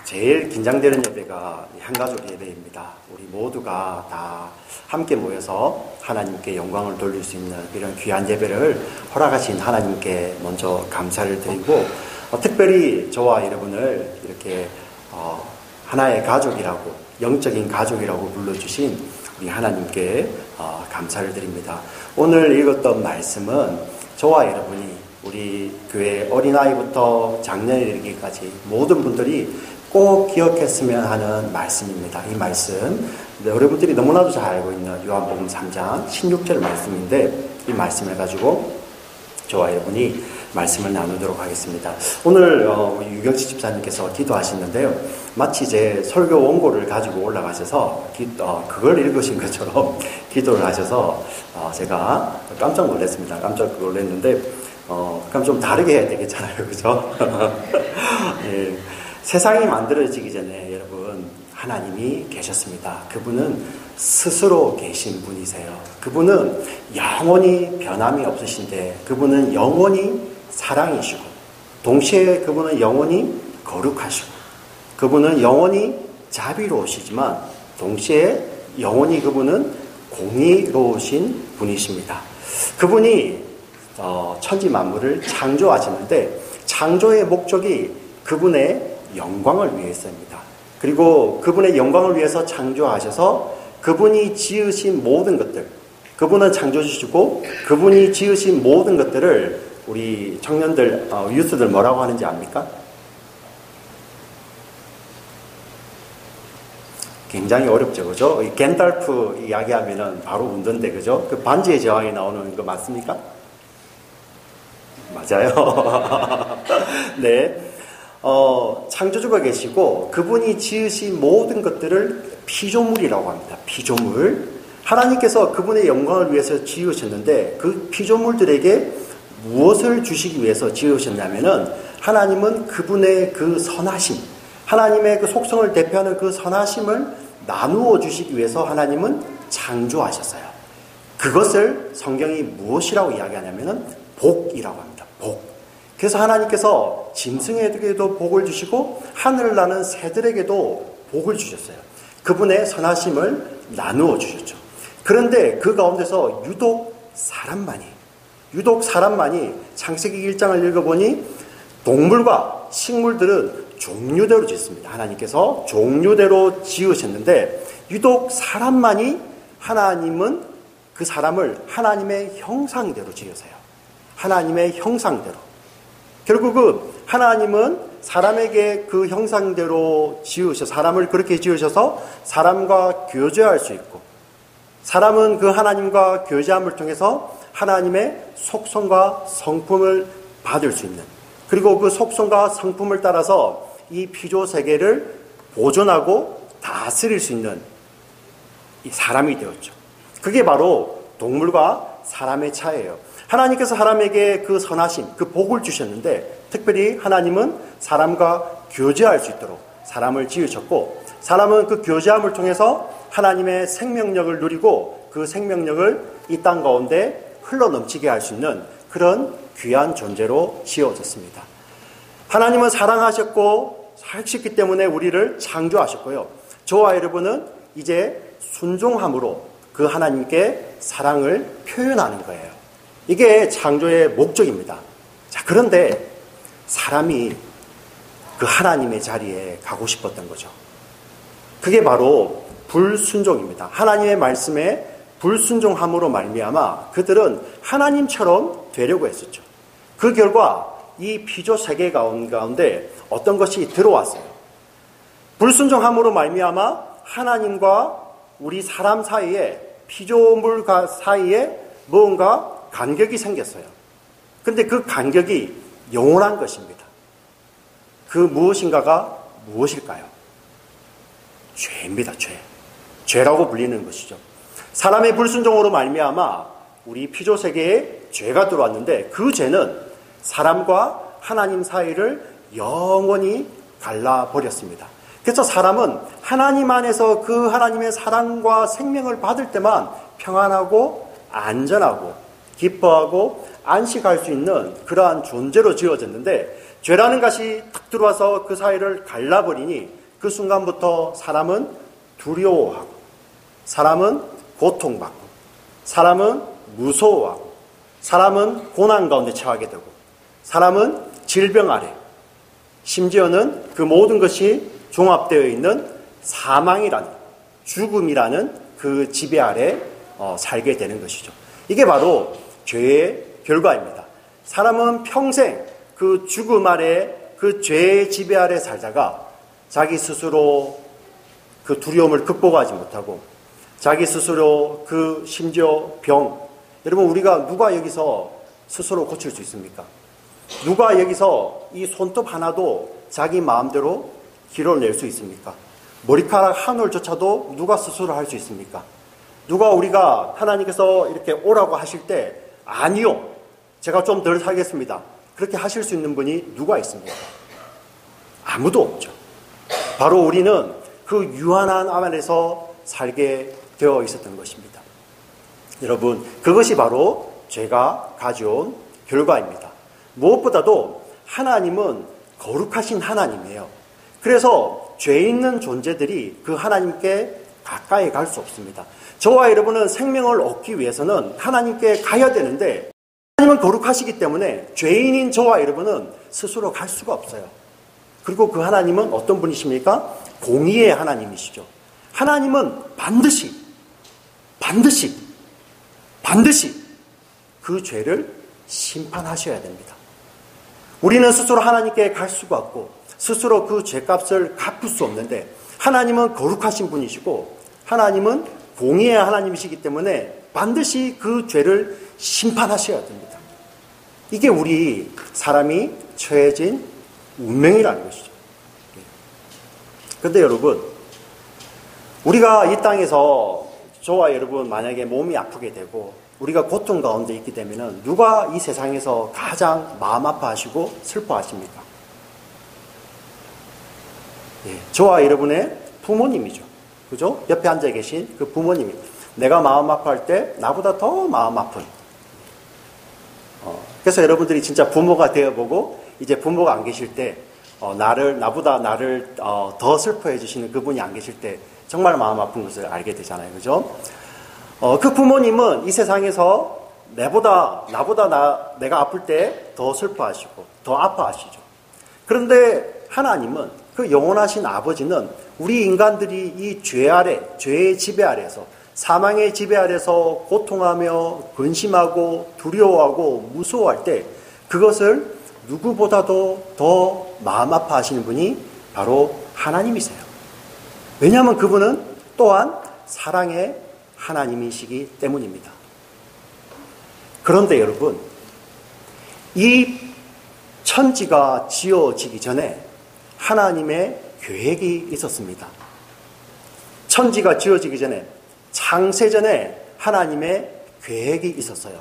제일 긴장되는 예배가 한가족 예배입니다. 우리 모두가 다 함께 모여서 하나님께 영광을 돌릴 수 있는 이런 귀한 예배를 허락하신 하나님께 먼저 감사를 드리고, 특별히 저와 여러분을 이렇게 하나의 가족이라고, 영적인 가족이라고 불러주신 우리 하나님께 감사를 드립니다. 오늘 읽었던 말씀은 저와 여러분이 우리 교회 어린아이부터 장년에 이르기까지 모든 분들이 꼭 기억했으면 하는 말씀입니다. 이 말씀, 여러분들이 너무나도 잘 알고 있는 요한복음 3장 16절 말씀인데, 이 말씀을 가지고 저와 여러분이 말씀을 나누도록 하겠습니다. 오늘 유경치 집사님께서 기도하시는데요, 마치 제 설교 원고를 가지고 올라가셔서 그걸 읽으신 것처럼 기도를 하셔서 제가 깜짝 놀랐습니다. 깜짝 놀랐는데 그럼 좀 다르게 해야 되겠잖아요, 그죠? 예, 세상이 만들어지기 전에 여러분 하나님이 계셨습니다. 그분은 스스로 계신 분이세요. 그분은 영원히 변함이 없으신데, 그분은 영원히 사랑이시고, 동시에 그분은 영원히 거룩하시고, 그분은 영원히 자비로우시지만 동시에 영원히 그분은 공의로우신 분이십니다. 그분이 천지 만물을 창조하시는데, 창조의 목적이 그분의 영광을 위해서입니다. 그리고 그분의 영광을 위해서 창조하셔서 그분이 지으신 모든 것들, 그분은 창조주시고 그분이 지으신 모든 것들을 우리 청년들, 유스들 뭐라고 하는지 압니까? 굉장히 어렵죠, 그죠? 겐달프 이야기하면은 바로 운던데, 그죠? 그 반지의 제왕에 나오는 거 맞습니까? 맞아요. 네. 창조주가 계시고 그분이 지으신 모든 것들을 피조물이라고 합니다. 피조물. 하나님께서 그분의 영광을 위해서 지으셨는데, 그 피조물들에게 무엇을 주시기 위해서 지으셨냐면은, 하나님은 그분의 그 선하심, 하나님의 그 속성을 대표하는 그 선하심을 나누어 주시기 위해서 하나님은 창조하셨어요. 그것을 성경이 무엇이라고 이야기하냐면은 복이라고 합니다. 복. 그래서 하나님께서 짐승에게도 복을 주시고 하늘을 나는 새들에게도 복을 주셨어요. 그분의 선하심을 나누어 주셨죠. 그런데 그 가운데서 유독 사람만이 창세기 1장을 읽어보니 동물과 식물들은 종류대로 짓습니다. 하나님께서 종류대로 지으셨는데, 유독 사람만이 하나님은 그 사람을 하나님의 형상대로 지으세요. 하나님의 형상대로. 결국은 하나님은 사람에게 그 형상대로 사람을 그렇게 지으셔서 사람과 교제할 수 있고, 사람은 그 하나님과 교제함을 통해서 하나님의 속성과 성품을 받을 수 있는, 그리고 그 속성과 성품을 따라서 이 피조 세계를 보존하고 다스릴 수 있는 이 사람이 되었죠. 그게 바로 동물과 사람의 차이예요. 하나님께서 사람에게 그 선하심, 그 복을 주셨는데, 특별히 하나님은 사람과 교제할 수 있도록 사람을 지으셨고, 사람은 그 교제함을 통해서 하나님의 생명력을 누리고 그 생명력을 이 땅 가운데 흘러넘치게 할 수 있는 그런 귀한 존재로 지어졌습니다. 하나님은 사랑하셨고 하셨기 때문에 우리를 창조하셨고요. 저와 여러분은 이제 순종함으로 그 하나님께 사랑을 표현하는 거예요. 이게 창조의 목적입니다. 자, 그런데 사람이 그 하나님의 자리에 가고 싶었던 거죠. 그게 바로 불순종입니다. 하나님의 말씀에 불순종함으로 말미암아 그들은 하나님처럼 되려고 했었죠. 그 결과 이 피조 세계 가운데 어떤 것이 들어왔어요. 불순종함으로 말미암아 하나님과 우리 사람 사이에, 피조물 사이에 뭔가 간격이 생겼어요. 그런데 그 간격이 영원한 것입니다. 그 무엇인가가 무엇일까요? 죄입니다. 죄라고 불리는 것이죠. 사람의 불순종으로 말미암아 우리 피조 세계에 죄가 들어왔는데, 그 죄는 사람과 하나님 사이를 영원히 갈라버렸습니다. 그래서 사람은 하나님 안에서 그 하나님의 사랑과 생명을 받을 때만 평안하고 안전하고 기뻐하고 안식할 수 있는 그러한 존재로 지어졌는데, 죄라는 것이 탁 들어와서 그 사이를 갈라버리니 그 순간부터 사람은 두려워하고, 사람은 고통받고, 사람은 무서워하고, 사람은 고난 가운데 처하게 되고, 사람은 질병 아래, 심지어는 그 모든 것이 종합되어 있는 사망이라는, 죽음이라는 그 지배 아래 살게 되는 것이죠. 이게 바로 죄의 결과입니다. 사람은 평생 그 죽음 아래, 그 죄의 지배 아래 살다가 자기 스스로 그 두려움을 극복하지 못하고, 자기 스스로 그 심지어 병, 여러분 우리가 누가 여기서 스스로 고칠 수 있습니까? 누가 여기서 이 손톱 하나도 자기 마음대로 길어낼 수 있습니까? 머리카락 한 올조차도 누가 스스로 할 수 있습니까? 누가 우리가 하나님께서 이렇게 오라고 하실 때 아니요, 제가 좀 덜 살겠습니다, 그렇게 하실 수 있는 분이 누가 있습니까? 아무도 없죠. 바로 우리는 그 유한한 암 안에서 살게 되어 있었던 것입니다. 여러분, 그것이 바로 죄가 가져온 결과입니다. 무엇보다도 하나님은 거룩하신 하나님이에요. 그래서 죄 있는 존재들이 그 하나님께 가까이 갈 수 없습니다. 저와 여러분은 생명을 얻기 위해서는 하나님께 가야 되는데, 하나님은 거룩하시기 때문에 죄인인 저와 여러분은 스스로 갈 수가 없어요. 그리고 그 하나님은 어떤 분이십니까? 공의의 하나님이시죠. 하나님은 반드시 그 죄를 심판하셔야 됩니다. 우리는 스스로 하나님께 갈 수가 없고 스스로 그 죄값을 갚을 수 없는데, 하나님은 거룩하신 분이시고 하나님은 공의의 하나님이시기 때문에 반드시 그 죄를 심판하셔야 됩니다. 이게 우리 사람이 처해진 운명이라는 것이죠. 그런데 여러분, 우리가 이 땅에서 저와 여러분 만약에 몸이 아프게 되고 우리가 고통 가운데 있게 되면 누가 이 세상에서 가장 마음 아파하시고 슬퍼하십니까? 저와 여러분의 부모님이죠. 그죠? 옆에 앉아 계신 그 부모님이, 내가 마음 아파할 때 나보다 더 마음 아픈. 그래서 여러분들이 진짜 부모가 되어보고 이제 부모가 안 계실 때 나보다 나를 더 슬퍼해 주시는 그분이 안 계실 때 정말 마음 아픈 것을 알게 되잖아요. 그죠? 그 부모님은 이 세상에서 내가 아플 때 더 슬퍼하시고 더 아파하시죠. 그런데 하나님은, 그 영원하신 아버지는 우리 인간들이 이 죄 아래, 죄의 지배 아래서, 사망의 지배 아래서 고통하며 근심하고 두려워하고 무서워할 때 그것을 누구보다도 더 마음 아파하시는 분이 바로 하나님이세요. 왜냐하면 그분은 또한 사랑의 하나님이시기 때문입니다. 그런데 여러분, 이 천지가 지어지기 전에 하나님의 계획이 있었습니다. 천지가 지어지기 전에, 창세전에 하나님의 계획이 있었어요.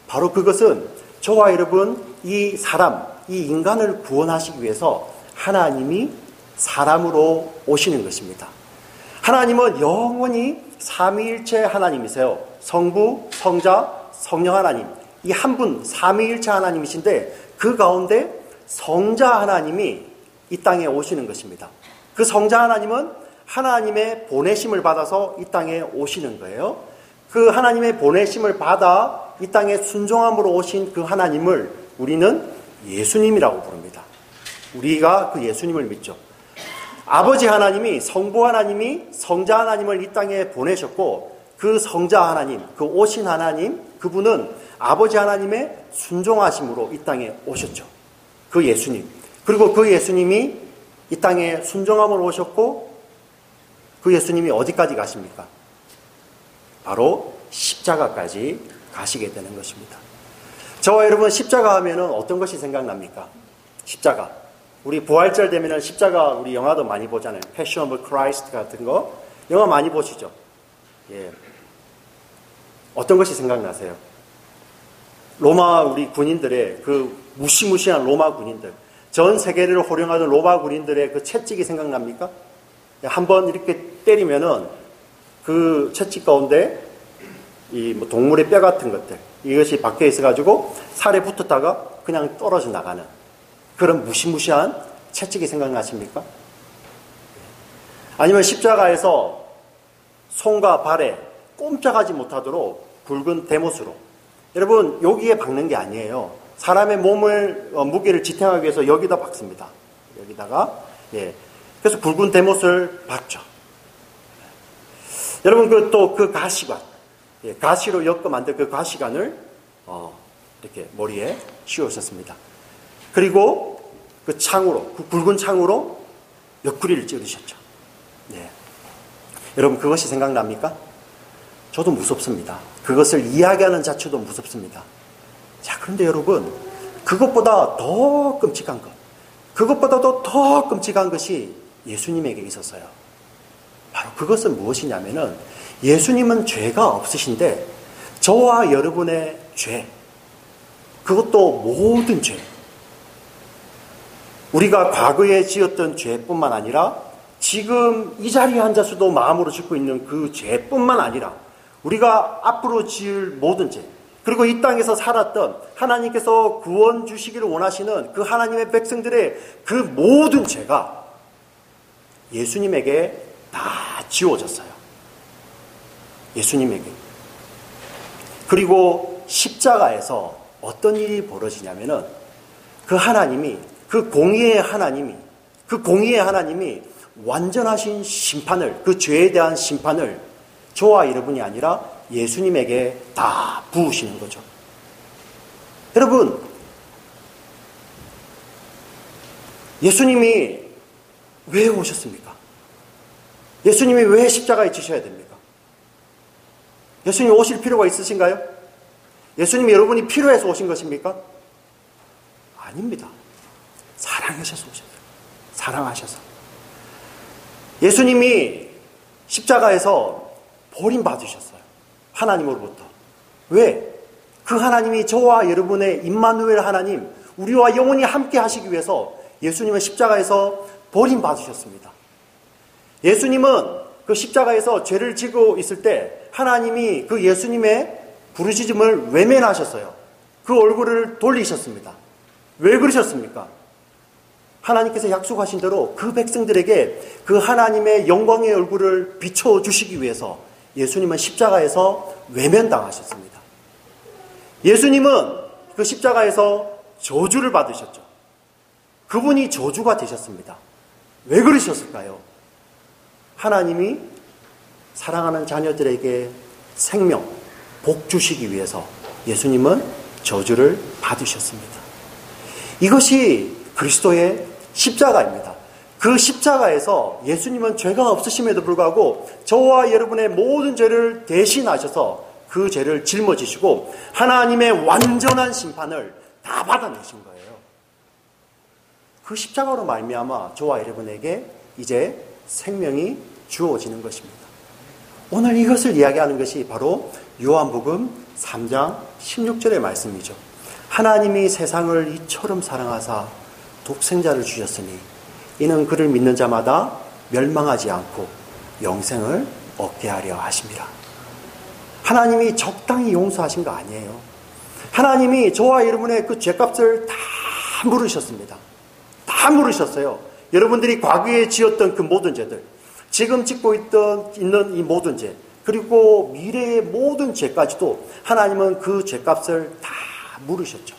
바로 그것은 저와 여러분, 이 사람, 이 인간을 구원하시기 위해서 하나님이 사람으로 오시는 것입니다. 하나님은 영원히 삼위일체 하나님이세요. 성부, 성자, 성령 하나님, 이 한 분 삼위일체 하나님이신데 그 가운데 성자 하나님이 이 땅에 오시는 것입니다. 그 성자 하나님은 하나님의 보내심을 받아서 이 땅에 오시는 거예요. 그 하나님의 보내심을 받아 이 땅에 순종함으로 오신 그 하나님을 우리는 예수님이라고 부릅니다. 우리가 그 예수님을 믿죠. 아버지 하나님이, 성부 하나님이 성자 하나님을 이 땅에 보내셨고, 그 성자 하나님, 그 오신 하나님, 그분은 아버지 하나님의 순종하심으로 이 땅에 오셨죠. 그 예수님. 그리고 그 예수님이 이 땅에 순종함으로 오셨고, 그 예수님이 어디까지 가십니까? 바로 십자가까지 가시게 되는 것입니다. 저와 여러분, 십자가 하면은 어떤 것이 생각납니까? 십자가. 우리 부활절 되면은 십자가, 우리 영화도 많이 보잖아요. Passion of Christ 같은 거. 영화 많이 보시죠? 예. 어떤 것이 생각나세요? 로마 우리 군인들의 그 무시무시한 로마 군인들, 전 세계를 호령하던 로마 군인들의 그 채찍이 생각납니까? 한번 이렇게 때리면은 그 채찍 가운데 이 뭐 동물의 뼈 같은 것들, 이것이 박혀 있어가지고 살에 붙었다가 그냥 떨어져 나가는. 그런 무시무시한 채찍이 생각나십니까? 아니면 십자가에서 손과 발에 꼼짝하지 못하도록 굵은 대못으로, 여러분 여기에 박는 게 아니에요. 사람의 몸을 무게를 지탱하기 위해서 여기다 박습니다. 여기다가 그래서 굵은 대못을 박죠. 여러분 그 가시관, 가시로 엮어 만든 그 가시관을 이렇게 머리에 씌우셨습니다. 그리고 그 창으로, 그 굵은 창으로 옆구리를 찌르셨죠. 여러분 그것이 생각납니까? 저도 무섭습니다. 그것을 이야기하는 자체도 무섭습니다. 자, 그런데 여러분, 그것보다 더 끔찍한 것, 그것보다도 더 끔찍한 것이 예수님에게 있었어요. 바로 그것은 무엇이냐면은, 예수님은 죄가 없으신데 저와 여러분의 죄, 그것도 모든 죄, 우리가 과거에 지었던 죄뿐만 아니라 지금 이 자리에 앉아서도 마음으로 짓고 있는 그 죄뿐만 아니라 우리가 앞으로 지을 모든 죄, 그리고 이 땅에서 살았던 하나님께서 구원 주시기를 원하시는 그 하나님의 백성들의 그 모든 죄가 예수님에게 다 지워졌어요. 예수님에게. 그리고 십자가에서 어떤 일이 벌어지냐면은 그 하나님이, 그 공의의 하나님이 완전하신 심판을, 그 죄에 대한 심판을 저와 여러분이 아니라 예수님에게 다 부으시는 거죠. 여러분, 예수님이 왜 오셨습니까? 예수님이 왜 십자가에 지셔야 됩니까? 예수님이 오실 필요가 있으신가요? 예수님이 여러분이 필요해서 오신 것입니까? 아닙니다. 사랑하셔서 오셨어요. 사랑하셔서. 예수님이 십자가에서 버림받으셨어요. 하나님으로부터. 왜? 그 하나님이 저와 여러분의 임마누엘 하나님, 우리와 영원히 함께 하시기 위해서 예수님은 십자가에서 버림받으셨습니다. 예수님은 그 십자가에서 죄를 지고 있을 때 하나님이 그 예수님의 부르짖음을 외면하셨어요. 그 얼굴을 돌리셨습니다. 왜 그러셨습니까? 하나님께서 약속하신 대로 그 백성들에게 그 하나님의 영광의 얼굴을 비춰주시기 위해서 예수님은 십자가에서 외면당하셨습니다. 예수님은 그 십자가에서 저주를 받으셨죠. 그분이 저주가 되셨습니다. 왜 그러셨을까요? 하나님이 사랑하는 자녀들에게 생명, 복 주시기 위해서 예수님은 저주를 받으셨습니다. 이것이 그리스도의 십자가입니다. 그 십자가에서 예수님은 죄가 없으심에도 불구하고 저와 여러분의 모든 죄를 대신하셔서 그 죄를 짊어지시고 하나님의 완전한 심판을 다 받아내신 거예요. 그 십자가로 말미암아 저와 여러분에게 이제 생명이 주어지는 것입니다. 오늘 이것을 이야기하는 것이 바로 요한복음 3장 16절의 말씀이죠. 하나님이 세상을 이처럼 사랑하사 독생자를 주셨으니 이는 그를 믿는 자마다 멸망하지 않고 영생을 얻게 하려 하심이라. 하나님이 적당히 용서하신 거 아니에요. 하나님이 저와 여러분의 그 죄값을 다 물으셨습니다. 다 물으셨어요. 여러분들이 과거에 지었던 그 모든 죄들, 지금 짓고 있는 이 모든 죄, 그리고 미래의 모든 죄까지도 하나님은 그 죄값을 다 물으셨죠.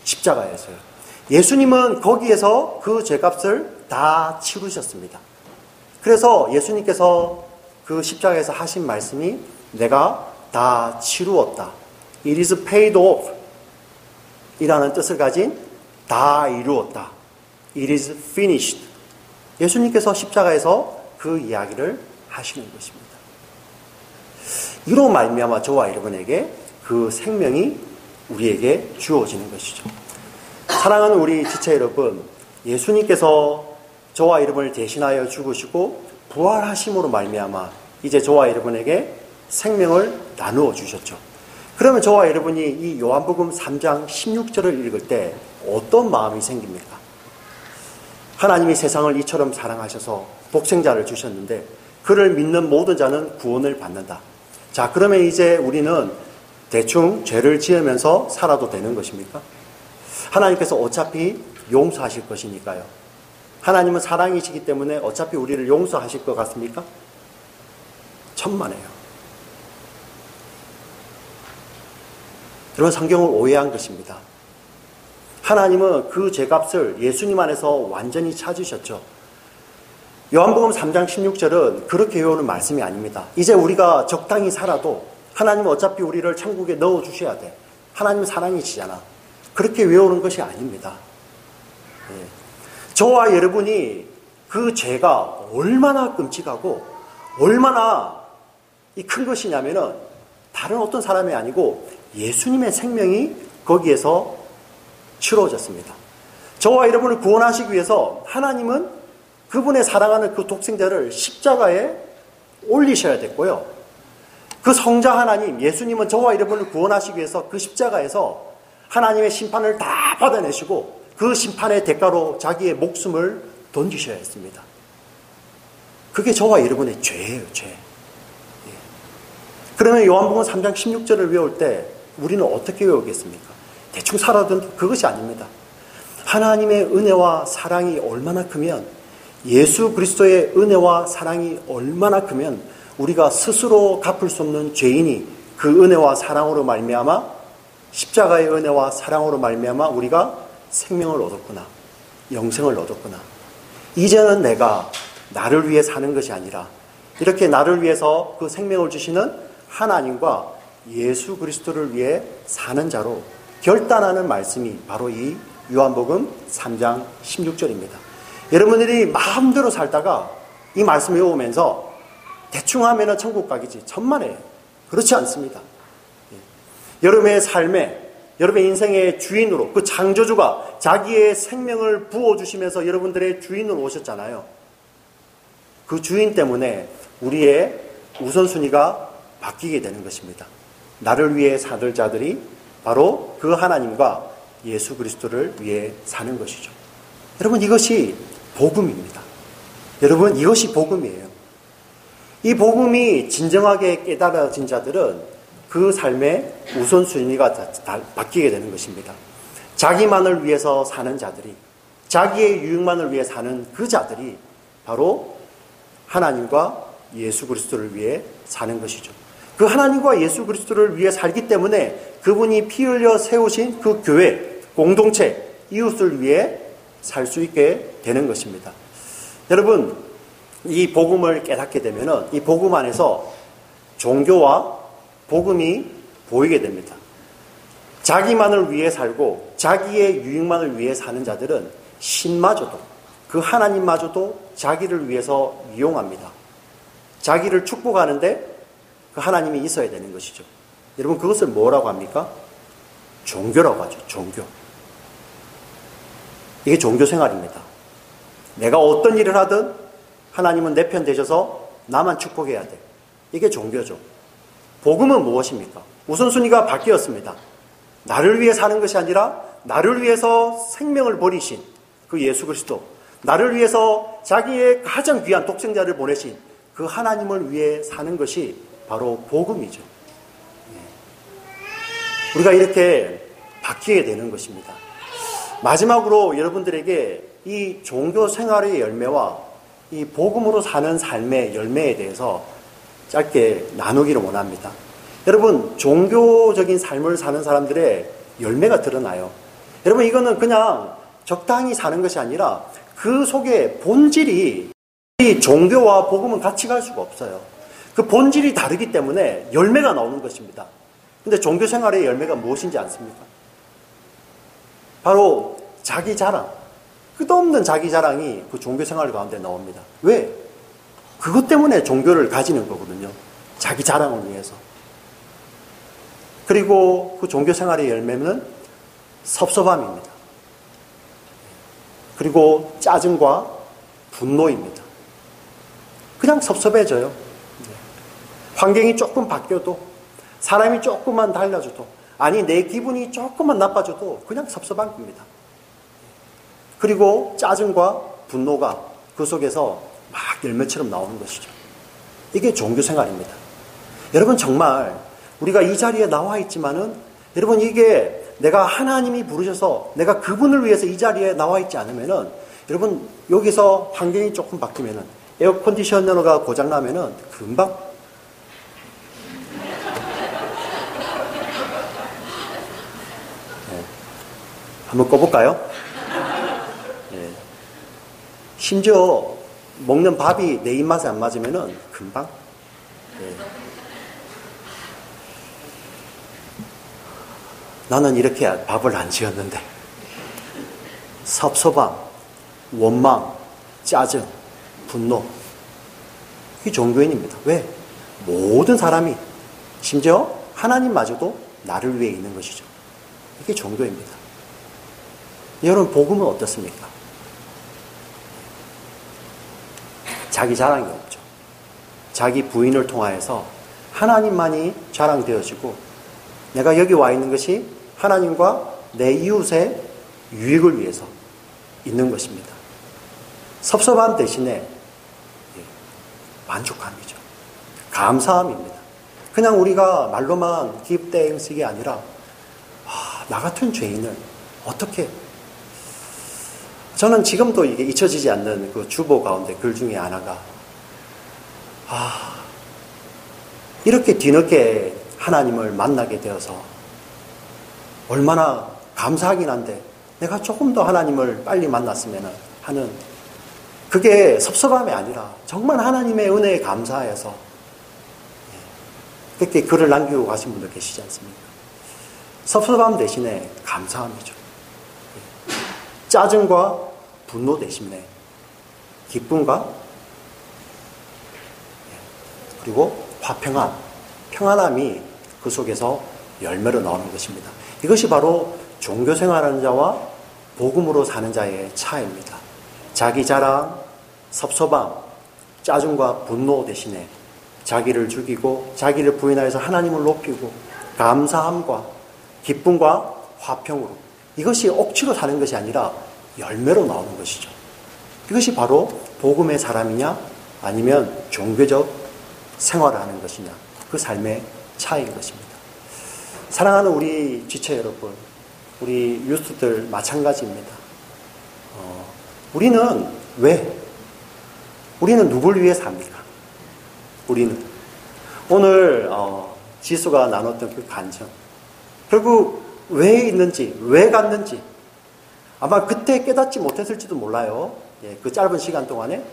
십자가에서요. 예수님은 거기에서 그 죄값을 다 치르셨습니다. 그래서 예수님께서 그 십자가에서 하신 말씀이 내가 다 치루었다. It is paid off 이라는 뜻을 가진 다 이루었다. It is finished. 예수님께서 십자가에서 그 이야기를 하시는 것입니다. 이로 말미암아 저와 여러분에게 그 생명이 우리에게 주어지는 것이죠. 사랑하는 우리 지체 여러분, 예수님께서 저와 여러분을 대신하여 죽으시고 부활하심으로 말미암아 이제 저와 여러분에게 생명을 나누어 주셨죠. 그러면 저와 여러분이 이 요한복음 3장 16절을 읽을 때 어떤 마음이 생깁니까? 하나님이 세상을 이처럼 사랑하셔서 독생자를 주셨는데 그를 믿는 모든 자는 구원을 받는다. 자, 그러면 이제 우리는 대충 죄를 지으면서 살아도 되는 것입니까? 하나님께서 어차피 용서하실 것이니까요. 하나님은 사랑이시기 때문에 어차피 우리를 용서하실 것 같습니까? 천만에요. 여러분, 성경을 오해한 것입니다. 하나님은 그 죄값을 예수님 안에서 완전히 찾으셨죠. 요한복음 3장 16절은 그렇게 외우는 말씀이 아닙니다. 이제 우리가 적당히 살아도 하나님은 어차피 우리를 천국에 넣어주셔야 돼. 하나님은 사랑이시잖아. 그렇게 외우는 것이 아닙니다. 저와 여러분이 그 죄가 얼마나 끔찍하고 얼마나 큰 것이냐면은 다른 어떤 사람이 아니고 예수님의 생명이 거기에서 치러졌습니다. 저와 여러분을 구원하시기 위해서 하나님은 그분의 사랑하는 그 독생자를 십자가에 올리셔야 됐고요. 그 성자 하나님, 예수님은 저와 여러분을 구원하시기 위해서 그 십자가에서 하나님의 심판을 다 받아내시고 그 심판의 대가로 자기의 목숨을 던지셔야 했습니다. 그게 저와 여러분의 죄예요, 죄. 그러면 요한복음 3장 16절을 외울 때 우리는 어떻게 외우겠습니까? 대충 살아도 그것이 아닙니다. 하나님의 은혜와 사랑이 얼마나 크면, 예수 그리스도의 은혜와 사랑이 얼마나 크면 우리가 스스로 갚을 수 없는 죄인이 그 은혜와 사랑으로 말미암아, 십자가의 은혜와 사랑으로 말미암아 우리가 생명을 얻었구나, 영생을 얻었구나. 이제는 내가 나를 위해 사는 것이 아니라 이렇게 나를 위해서 그 생명을 주시는 하나님과 예수 그리스도를 위해 사는 자로 결단하는 말씀이 바로 이 요한복음 3장 16절입니다. 여러분들이 마음대로 살다가 이 말씀 외우면서 대충 하면 천국 가기지 천만에 그렇지 않습니다. 여러분의 삶에, 여러분의 인생의 주인으로, 그 창조주가 자기의 생명을 부어주시면서 여러분들의 주인으로 오셨잖아요. 그 주인 때문에 우리의 우선순위가 바뀌게 되는 것입니다. 나를 위해 사는 자들이 바로 그 하나님과 예수 그리스도를 위해 사는 것이죠. 여러분, 이것이 복음입니다. 여러분, 이것이 복음이에요. 이 복음이 진정하게 깨달아진 자들은 그 삶의 우선순위가 다 바뀌게 되는 것입니다. 자기만을 위해서 사는 자들이, 자기의 유익만을 위해 사는 그 자들이 바로 하나님과 예수 그리스도를 위해 사는 것이죠. 그 하나님과 예수 그리스도를 위해 살기 때문에 그분이 피 흘려 세우신 그 교회, 공동체, 이웃을 위해 살 수 있게 되는 것입니다. 여러분, 이 복음을 깨닫게 되면은 이 복음 안에서 종교와 복음이 보이게 됩니다. 자기만을 위해 살고 자기의 유익만을 위해 사는 자들은 신마저도, 그 하나님마저도 자기를 위해서 이용합니다. 자기를 축복하는데 그 하나님이 있어야 되는 것이죠. 여러분, 그것을 뭐라고 합니까? 종교라고 하죠. 종교. 이게 종교 생활입니다. 내가 어떤 일을 하든 하나님은 내 편 되셔서 나만 축복해야 돼. 이게 종교죠. 복음은 무엇입니까? 우선순위가 바뀌었습니다. 나를 위해 사는 것이 아니라 나를 위해서 생명을 버리신 그 예수 그리스도, 나를 위해서 자기의 가장 귀한 독생자를 보내신 그 하나님을 위해 사는 것이 바로 복음이죠. 우리가 이렇게 바뀌게 되는 것입니다. 마지막으로 여러분들에게 이 종교 생활의 열매와 이 복음으로 사는 삶의 열매에 대해서 짧게 나누기를 원합니다. 여러분, 종교적인 삶을 사는 사람들의 열매가 드러나요. 여러분, 이거는 그냥 적당히 사는 것이 아니라 그 속에 본질이, 이 종교와 복음은 같이 갈 수가 없어요. 그 본질이 다르기 때문에 열매가 나오는 것입니다. 근데 종교 생활의 열매가 무엇인지 아십니까? 바로 자기 자랑, 끝없는 자기 자랑이 그 종교 생활 가운데 나옵니다. 왜? 그것 때문에 종교를 가지는 거거든요. 자기 자랑을 위해서. 그리고 그 종교 생활의 열매는 섭섭함입니다. 그리고 짜증과 분노입니다. 그냥 섭섭해져요. 환경이 조금 바뀌어도, 사람이 조금만 달라져도, 아니 내 기분이 조금만 나빠져도 그냥 섭섭한 겁니다. 그리고 짜증과 분노가 그 속에서 막 열매처럼 나오는 것이죠. 이게 종교 생활입니다. 여러분, 정말 우리가 이 자리에 나와 있지만은 여러분, 이게 내가 하나님이 부르셔서 내가 그분을 위해서 이 자리에 나와 있지 않으면은, 여러분, 여기서 환경이 조금 바뀌면은, 에어컨디셔너가 고장나면은 금방 한번 꺼볼까요? 예. 심지어 먹는 밥이 내 입맛에 안 맞으면은 금방. 예. 나는 이렇게 밥을 안 지었는데. 섭섭함, 원망, 짜증, 분노. 이게 종교인입니다. 왜? 모든 사람이, 심지어 하나님마저도 나를 위해 있는 것이죠. 이게 종교입니다. 여러분, 복음은 어떻습니까? 자기 자랑이 없죠. 자기 부인을 통하여서 하나님만이 자랑되어지고, 내가 여기 와 있는 것이 하나님과 내 이웃의 유익을 위해서 있는 것입니다. 섭섭함 대신에 만족함이죠. 감사함입니다. 그냥 우리가 말로만 give thanks 이게 아니라, 나 같은 죄인을 어떻게, 저는 지금도 이게 잊혀지지 않는 그 주보 가운데 글 중에 하나가, 이렇게 뒤늦게 하나님을 만나게 되어서 얼마나 감사하긴 한데, 내가 조금 더 하나님을 빨리 만났으면 하는, 그게 섭섭함이 아니라 정말 하나님의 은혜에 감사해서 그렇게 글을 남기고 가신 분들 계시지 않습니까? 섭섭함 대신에 감사함이죠. 짜증과 분노 대신에 기쁨과, 그리고 화평함, 평안함이 그 속에서 열매로 나오는 것입니다. 이것이 바로 종교 생활하는 자와 복음으로 사는 자의 차이입니다. 자기 자랑, 섭섭함, 짜증과 분노 대신에 자기를 죽이고 자기를 부인하여서 하나님을 높이고 감사함과 기쁨과 화평으로, 이것이 억지로 사는 것이 아니라 열매로 나오는 것이죠. 이것이 바로 복음의 사람이냐 아니면 종교적 생활을 하는 것이냐, 그 삶의 차이인 것입니다. 사랑하는 우리 지체 여러분, 우리 유스들 마찬가지입니다. 우리는 우리는 누굴 위해 삽니까? 우리는 오늘 지수가 나눴던 그 간증, 결국 왜 있는지, 왜 갔는지 아마 그때 깨닫지 못했을지도 몰라요. 그 짧은 시간 동안에.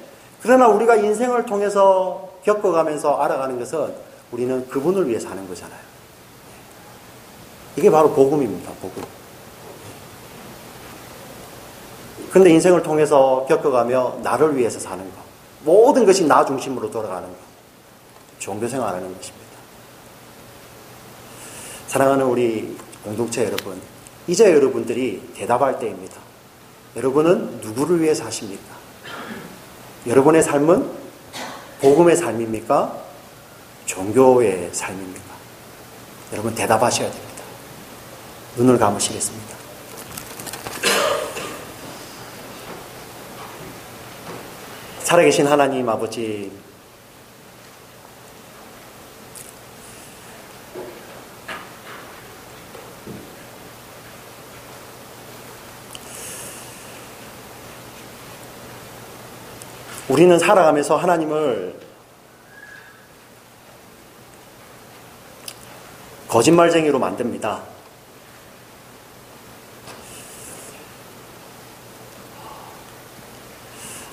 그러나 우리가 인생을 통해서 겪어가면서 알아가는 것은 우리는 그분을 위해 사는 거잖아요. 이게 바로 복음입니다. 복음. 그런데 인생을 통해서 겪어가며 나를 위해서 사는 것, 모든 것이 나 중심으로 돌아가는 것, 종교생활하는 것입니다. 사랑하는 우리 공동체 여러분, 이제 여러분들이 대답할 때입니다. 여러분은 누구를 위해 사십니까? 여러분의 삶은 복음의 삶입니까? 종교의 삶입니까? 여러분 대답하셔야 됩니다. 눈을 감으시겠습니다. 살아계신 하나님 아버지, 우리는 살아가면서 하나님을 거짓말쟁이로 만듭니다.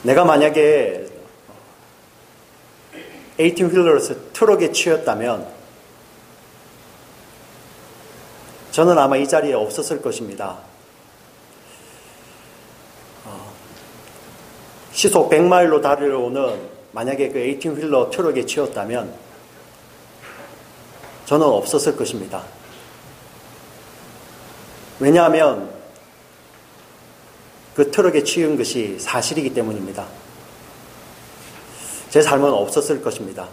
내가 만약에 18 휠러스 트럭에 치였다면 저는 아마 이 자리에 없었을 것입니다. 시속 100마일로 달려오는 만약에 그 18 휠러 트럭에 치였다면 저는 없었을 것입니다. 왜냐하면 그 트럭에 치인 것이 사실이기 때문입니다. 제 삶은 없었을 것입니다.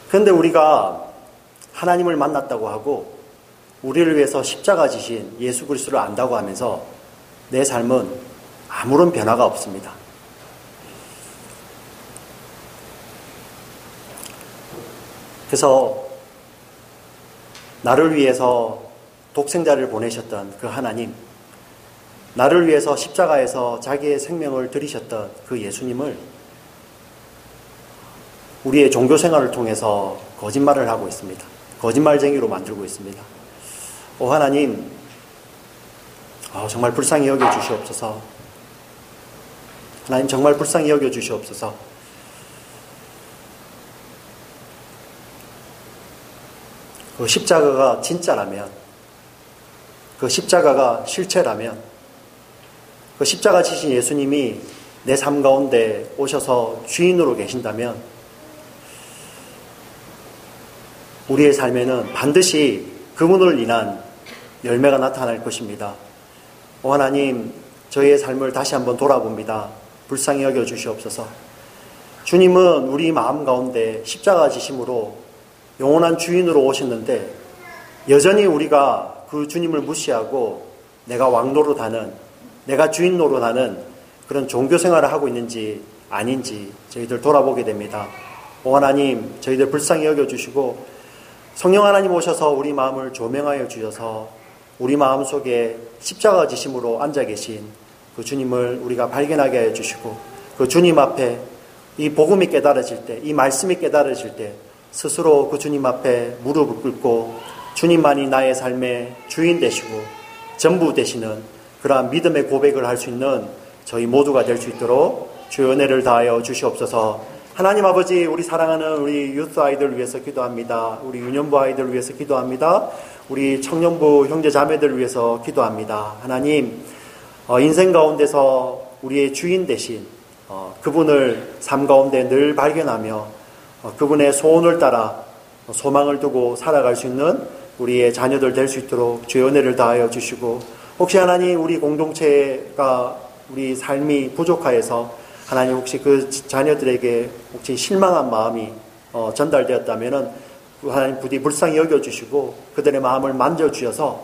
그런데 우리가 하나님을 만났다고 하고 우리를 위해서 십자가 지신 예수 그리스도를 안다고 하면서 내 삶은 아무런 변화가 없습니다. 그래서 나를 위해서 독생자를 보내셨던 그 하나님, 나를 위해서 십자가에서 자기의 생명을 들이셨던 그 예수님을 우리의 종교 생활을 통해서 거짓말을 하고 있습니다. 거짓말쟁이로 만들고 있습니다. 오 하나님, 정말 불쌍히 여겨주시옵소서. 하나님 정말 불쌍히 여겨주시옵소서. 그 십자가가 진짜라면, 그 십자가가 실체라면, 그 십자가 지신 예수님이 내 삶 가운데 오셔서 주인으로 계신다면 우리의 삶에는 반드시 그분을 인한 열매가 나타날 것입니다. 오 하나님, 저희의 삶을 다시 한번 돌아봅니다. 불쌍히 여겨 주시옵소서. 주님은 우리 마음 가운데 십자가 지심으로 영원한 주인으로 오셨는데 여전히 우리가 그 주님을 무시하고 내가 왕 노릇하는, 내가 주인 노릇하는 그런 종교 생활을 하고 있는지 아닌지 저희들 돌아보게 됩니다. 오 하나님, 저희들 불쌍히 여겨주시고 성령 하나님 오셔서 우리 마음을 조명하여 주셔서 우리 마음 속에 십자가 지심으로 앉아 계신 그 주님을 우리가 발견하게 해 주시고 그 주님 앞에 이 복음이 깨달아질 때, 이 말씀이 깨달아질 때 스스로 그 주님 앞에 무릎을 꿇고 주님만이 나의 삶의 주인 되시고 전부 되시는 그러한 믿음의 고백을 할 수 있는 저희 모두가 될 수 있도록 주의 은혜를 다하여 주시옵소서. 하나님 아버지, 우리 사랑하는 우리 유스 아이들 위해서 기도합니다. 우리 유년부 아이들 위해서 기도합니다. 우리 청년부 형제 자매들 위해서 기도합니다. 하나님, 인생 가운데서 우리의 주인 되신 그분을 삶 가운데 늘 발견하며 그분의 소원을 따라 소망을 두고 살아갈 수 있는 우리의 자녀들 될 수 있도록 주의 은혜를 다하여 주시고, 혹시 하나님 우리 공동체가 우리 삶이 부족하여서 하나님 혹시 그 자녀들에게 혹시 실망한 마음이 전달되었다면은 하나님 부디 불쌍히 여겨주시고 그들의 마음을 만져주셔서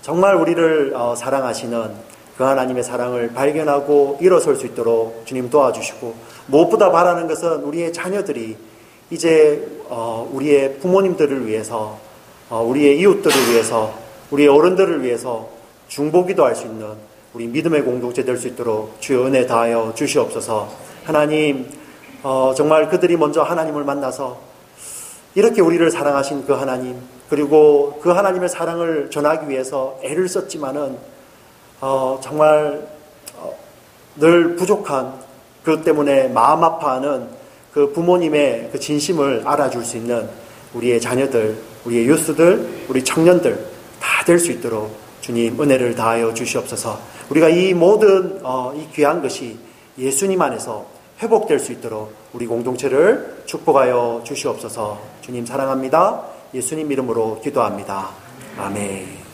정말 우리를 사랑하시는 그 하나님의 사랑을 발견하고 일어설 수 있도록 주님 도와주시고, 무엇보다 바라는 것은 우리의 자녀들이 이제 우리의 부모님들을 위해서, 우리의 이웃들을 위해서, 우리의 어른들을 위해서 중보기도 할 수 있는 우리 믿음의 공동체 될 수 있도록 주의 은혜 다하여 주시옵소서. 하나님, 정말 그들이 먼저 하나님을 만나서 이렇게 우리를 사랑하신 그 하나님, 그리고 그 하나님의 사랑을 전하기 위해서 애를 썼지만은 정말 늘 부족한, 그것 때문에 마음 아파하는 그 부모님의 그 진심을 알아줄 수 있는 우리의 자녀들, 우리의 유스들, 우리 청년들 다 될 수 있도록 주님 은혜를 다하여 주시옵소서. 우리가 이 모든 이 귀한 것이 예수님 안에서 회복될 수 있도록 우리 공동체를 축복하여 주시옵소서. 주님 사랑합니다. 예수님 이름으로 기도합니다. 아멘.